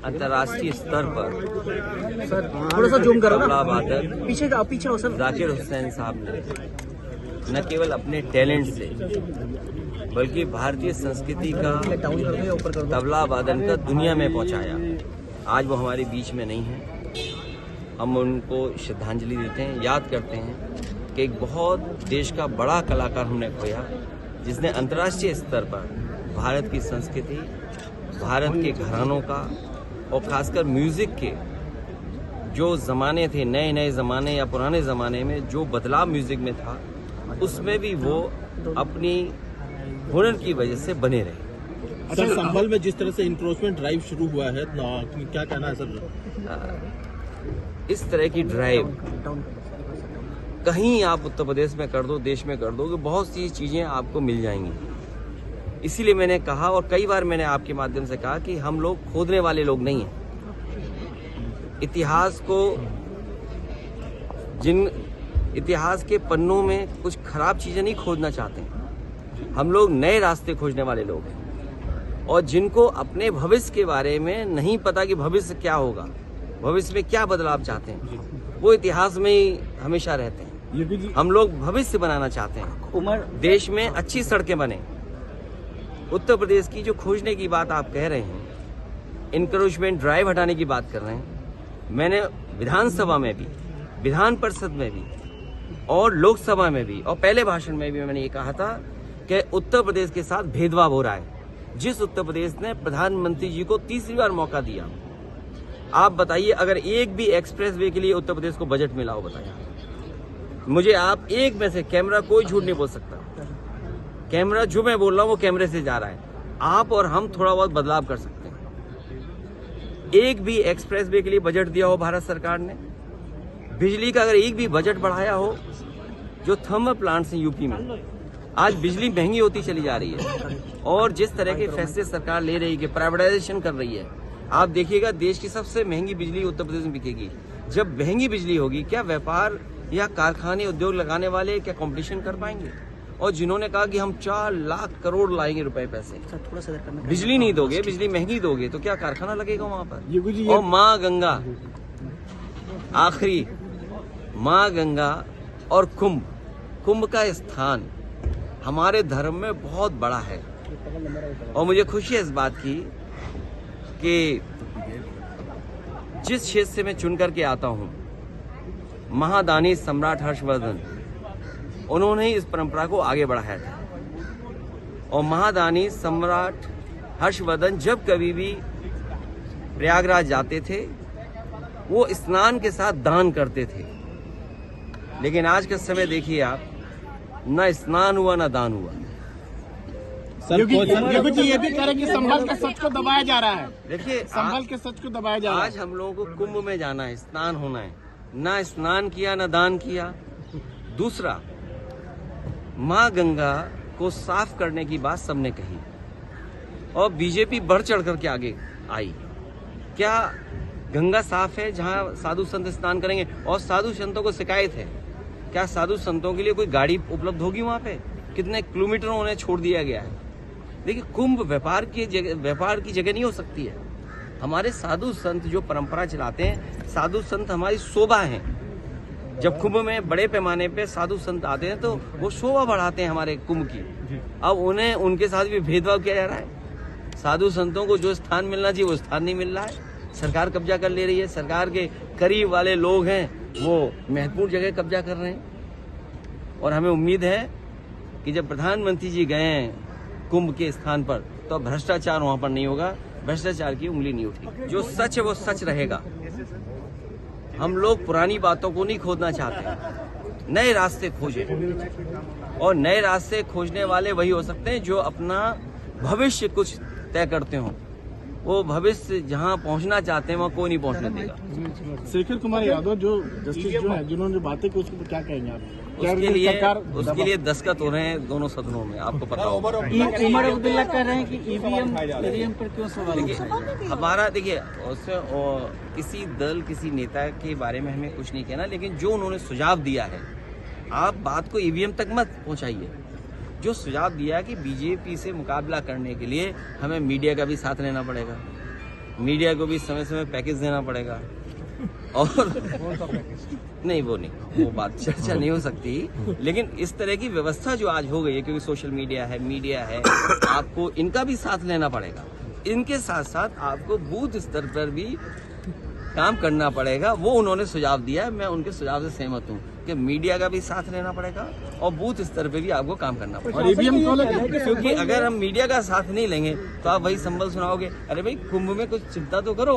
अंतर्राष्ट्रीय स्तर पर सर थोड़ा सा जूम करो तबला ना, वादक पीछे हो सर। जाकिर हुसैन साहब ने न केवल अपने टैलेंट से बल्कि भारतीय संस्कृति का तबला वादन का दुनिया में पहुंचाया। आज वो हमारे बीच में नहीं है। हम उनको श्रद्धांजलि देते हैं, याद करते हैं कि एक बहुत देश का बड़ा कलाकार हमने खोया, जिसने अंतर्राष्ट्रीय स्तर पर भारत की संस्कृति, भारत के घरानों का और खासकर म्यूजिक के जो ज़माने थे, नए नए ज़माने या पुराने ज़माने में जो बदलाव म्यूजिक में था, उसमें भी वो अपनी हुनर की वजह से बने रहे। अच्छा, संभल में जिस तरह से इंक्रोचमेंट ड्राइव शुरू हुआ है, क्या कहना है सर? इस तरह की ड्राइव कहीं आप उत्तर प्रदेश में कर दो, देश में कर दो, कि बहुत सी चीज़ें आपको मिल जाएंगी। इसीलिए मैंने कहा और कई बार मैंने आपके माध्यम से कहा कि हम लोग खोदने वाले लोग नहीं हैं। इतिहास के पन्नों में कुछ खराब चीज़ें नहीं खोदना चाहते हैं। हम लोग नए रास्ते खोजने वाले लोग हैं और जिनको अपने भविष्य के बारे में नहीं पता कि भविष्य क्या होगा, भविष्य में क्या बदलाव चाहते हैं, वो इतिहास में ही हमेशा रहते हैं। हम लोग भविष्य बनाना चाहते हैं, देश में अच्छी सड़कें बने। उत्तर प्रदेश की जो खोजने की बात आप कह रहे हैं, इंकरेजमेंट ड्राइव हटाने की बात कर रहे हैं, मैंने विधानसभा में भी, विधान परिषद में भी और लोकसभा में भी और पहले भाषण में भी मैंने ये कहा था कि उत्तर प्रदेश के साथ भेदभाव हो रहा है। जिस उत्तर प्रदेश ने प्रधानमंत्री जी को तीसरी बार मौका दिया, आप बताइए अगर एक भी एक्सप्रेस वे के लिए उत्तर प्रदेश को बजट मिला हो, बताइए मुझे। आप एक में से, कैमरा कोई झूठ नहीं बोल सकता, कैमरा जो मैं बोल रहा हूँ वो कैमरे से जा रहा है। आप और हम थोड़ा बहुत बदलाव कर सकते हैं। एक भी एक्सप्रेस वे के लिए बजट दिया हो भारत सरकार ने, बिजली का अगर एक भी बजट बढ़ाया हो, जो थर्मल प्लांट्स हैं यूपी में, आज बिजली महंगी होती चली जा रही है और जिस तरह के फैसले सरकार ले रही है कि प्राइवेटाइजेशन कर रही है, आप देखिएगा देश की सबसे महंगी बिजली उत्तर प्रदेश में बिकेगी। जब महंगी बिजली होगी, क्या व्यापार या कारखाने, उद्योग लगाने वाले क्या कंपटीशन कर पाएंगे? और जिन्होंने कहा कि हम 4 लाख करोड़ लाएंगे रुपए पैसे, बिजली नहीं दोगे, बिजली महंगी दोगे, तो क्या कारखाना लगेगा वहां पर? और माँ गंगा, आखिरी माँ गंगा और कुंभ का स्थान हमारे धर्म में बहुत बड़ा है। और मुझे खुशी है इस बात की कि जिस क्षेत्र से मैं चुन करके आता हूं, महादानी सम्राट हर्षवर्धन, उन्होंने इस परंपरा को आगे बढ़ाया था। और महादानी सम्राट हर्षवर्धन जब कभी भी प्रयागराज जाते थे, वो स्नान के साथ दान करते थे। लेकिन आज का समय देखिए आप, न स्नान हुआ न दान हुआ। योगी जी ये भी कह रहे कि संभल के सच को दबाया जा रहा है। देखिए, संभल के सच को दबाया जा रहा है। आज हम लोगों को कुंभ में जाना है, स्नान होना है, ना स्नान किया ना दान किया। दूसरा, माँ गंगा को साफ करने की बात सबने कही और बीजेपी बढ़ चढ़ करके आगे आई। क्या गंगा साफ है जहां साधु संत स्नान करेंगे? और साधु संतों को शिकायत है, क्या साधु संतों के लिए कोई गाड़ी उपलब्ध होगी वहां पे? कितने किलोमीटरों उन्हें छोड़ दिया गया है। देखिए, कुंभ व्यापार की जगह नहीं हो सकती है। हमारे साधु संत जो परंपरा चलाते हैं, साधु संत हमारी शोभा हैं। जब कुंभ में बड़े पैमाने पे साधु संत आते हैं तो वो शोभा बढ़ाते हैं हमारे कुंभ की। अब उन्हें उनके साथ भी भेदभाव किया जा रहा है। साधु संतों को जो स्थान मिलना चाहिए वो स्थान नहीं मिल रहा है। सरकार कब्जा कर ले रही है, सरकार के करीब वाले लोग हैं वो महत्वपूर्ण जगह कब्जा कर रहे हैं। और हमें उम्मीद है कि जब प्रधानमंत्री जी गए हैं कुंभ के स्थान पर, तो भ्रष्टाचार वहां पर नहीं होगा, भ्रष्टाचार की उंगली नहीं उठेगी। जो सच है वो सच रहेगा। हम लोग पुरानी बातों को नहीं खोदना चाहते, नए रास्ते खोजें। और नए रास्ते खोजने वाले वही हो सकते हैं जो अपना भविष्य कुछ तय करते हों। वो भविष्य जहां पहुंचना चाहते हैं वहां कोई नहीं पहुंचने देगा। शेखर कुमार यादव जो जस्टिस जो है, जिन्होंने बातें की, उसको क्या कहेंगे आप? उसके लिए दस्तखत हो रहे हैं दोनों सदनों में, आपको पता होगा। उमर अब्दुल्ला कह रहे हैं कि ईवीएम पर क्यों सवाल? देखिए, हमारा देखिए किसी दल, किसी नेता के बारे में हमें कुछ नहीं कहना, लेकिन जो उन्होंने सुझाव दिया है, आप बात को ईवीएम तक मत पहुंचाइए। जो सुझाव दिया कि बीजेपी से मुकाबला करने के लिए हमें मीडिया का भी साथ लेना पड़ेगा, मीडिया को भी समय समय पैकेज देना पड़ेगा और नहीं वो बात चर्चा नहीं हो सकती। लेकिन इस तरह की व्यवस्था जो आज हो गई है, क्योंकि सोशल मीडिया है, आपको इनका भी साथ लेना पड़ेगा। इनके साथ साथ आपको बूथ स्तर पर भी काम करना पड़ेगा। वो उन्होंने सुझाव दिया है, मैं उनके सुझाव से सहमत हूँ कि मीडिया का भी साथ लेना पड़ेगा और बूथ स्तर पे भी आपको काम करना पड़ेगा। और ईवीएम क्योंकि अगर हम मीडिया का साथ नहीं लेंगे तो आप वही संबल सुनाओगे, अरे भाई कुंभ में कुछ चिंता तो करो।